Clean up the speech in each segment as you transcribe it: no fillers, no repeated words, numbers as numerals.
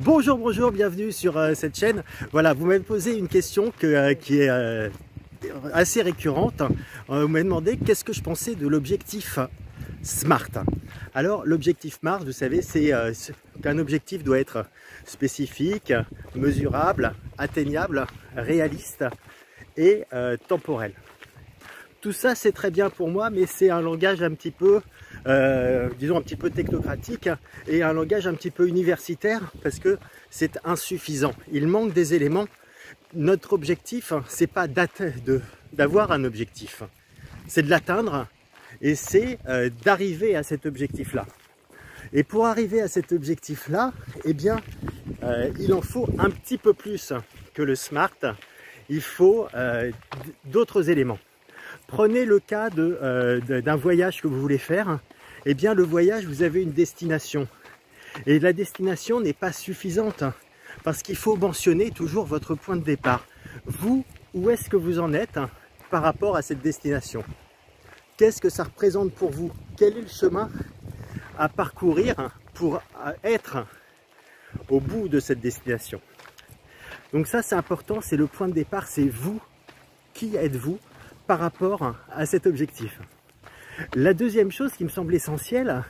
Bonjour, bonjour, bienvenue sur cette chaîne. Voilà, vous m'avez posé une question qui est assez récurrente. Vous m'avez demandé qu'est-ce que je pensais de l'objectif SMART. Alors, l'objectif SMART, vous savez, c'est qu'un objectif doit être spécifique, mesurable, atteignable, réaliste et temporel. Tout ça, c'est très bien pour moi, mais c'est un langage un petit peu, disons, un petit peu technocratique et un langage un petit peu universitaire parce que c'est insuffisant. Il manque des éléments. Notre objectif, c'est pas d'avoir un objectif, c'est de l'atteindre et c'est d'arriver à cet objectif-là. Et pour arriver à cet objectif-là, eh bien, il en faut un petit peu plus que le SMART. Il faut d'autres éléments. Prenez le cas d'un voyage que vous voulez faire. Eh bien, le voyage, vous avez une destination. Et la destination n'est pas suffisante parce qu'il faut mentionner toujours votre point de départ. Vous, où est-ce que vous en êtes par rapport à cette destination? Qu'est-ce que ça représente pour vous? Quel est le chemin à parcourir pour être au bout de cette destination? Donc ça, c'est important, c'est le point de départ, c'est vous. Qui êtes-vous par rapport à cet objectif? La deuxième chose qui me semble essentielle,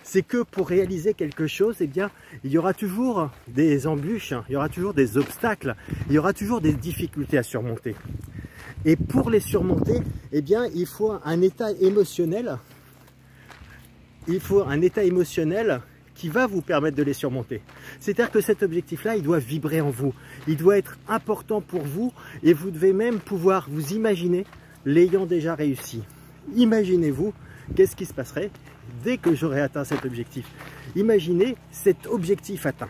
c'est que pour réaliser quelque chose, eh bien, il y aura toujours des embûches, il y aura toujours des obstacles, il y aura toujours des difficultés à surmonter. Et pour les surmonter, eh bien, il faut un état émotionnel. Il faut un état émotionnel qui va vous permettre de les surmonter. C'est-à-dire que cet objectif-là, il doit vibrer en vous. Il doit être important pour vous et vous devez même pouvoir vous imaginer l'ayant déjà réussi. Imaginez-vous, qu'est-ce qui se passerait dès que j'aurais atteint cet objectif? Imaginez cet objectif atteint.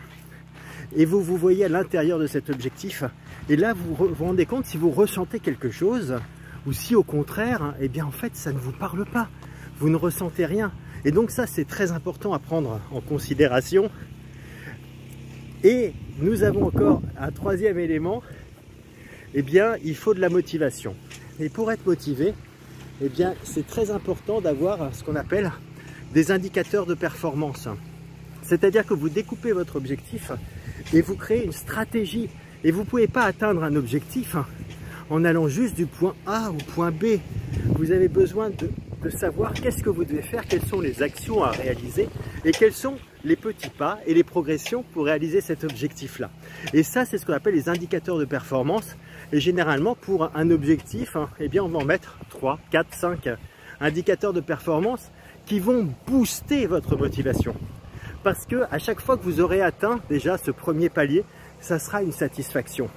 Et vous vous voyez à l'intérieur de cet objectif. Et là, vous vous rendez compte si vous ressentez quelque chose ou si au contraire, eh bien en fait, ça ne vous parle pas. Vous ne ressentez rien. Et donc ça, c'est très important à prendre en considération. Et nous avons encore un troisième élément. Eh bien, il faut de la motivation. Et pour être motivé, eh bien, c'est très important d'avoir ce qu'on appelle des indicateurs de performance. C'est-à-dire que vous découpez votre objectif et vous créez une stratégie. Et vous ne pouvez pas atteindre un objectif en allant juste du point A au point B. Vous avez besoin de savoir qu'est-ce que vous devez faire, quelles sont les actions à réaliser et quels sont les petits pas et les progressions pour réaliser cet objectif-là. Et ça, c'est ce qu'on appelle les indicateurs de performance. Et généralement, pour un objectif, eh bien, on va en mettre 3, 4, 5 indicateurs de performance qui vont booster votre motivation. Parce que à chaque fois que vous aurez atteint déjà ce premier palier, ça sera une satisfaction.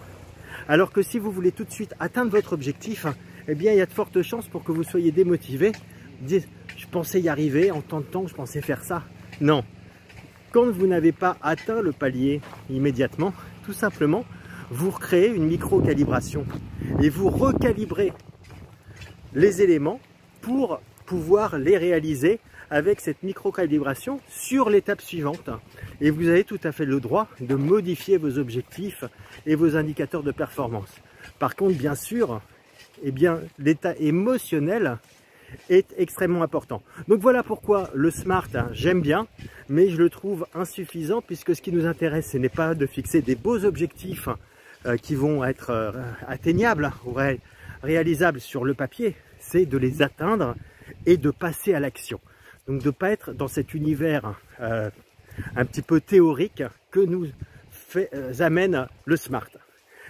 Alors que si vous voulez tout de suite atteindre votre objectif, eh bien, il y a de fortes chances pour que vous soyez démotivé. Vous dites, je pensais y arriver, en tant de temps, je pensais faire ça. Non. Quand vous n'avez pas atteint le palier immédiatement, tout simplement, vous recréez une micro-calibration et vous recalibrez les éléments pour pouvoir les réaliser avec cette micro-calibration sur l'étape suivante. Et vous avez tout à fait le droit de modifier vos objectifs et vos indicateurs de performance. Par contre, bien sûr, eh bien, l'état émotionnel est extrêmement important. Donc voilà pourquoi le SMART, j'aime bien, mais je le trouve insuffisant puisque ce qui nous intéresse, ce n'est pas de fixer des beaux objectifs qui vont être atteignables ou réalisables sur le papier, c'est de les atteindre et de passer à l'action. Donc de ne pas être dans cet univers un petit peu théorique que nous amène le SMART.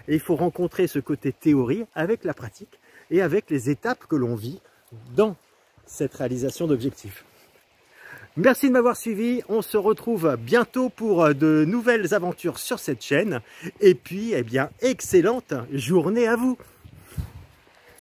Et il faut rencontrer ce côté théorie avec la pratique et avec les étapes que l'on vit dans cette réalisation d'objectifs. Merci de m'avoir suivi, on se retrouve bientôt pour de nouvelles aventures sur cette chaîne. Et puis, eh bien, excellente journée à vous!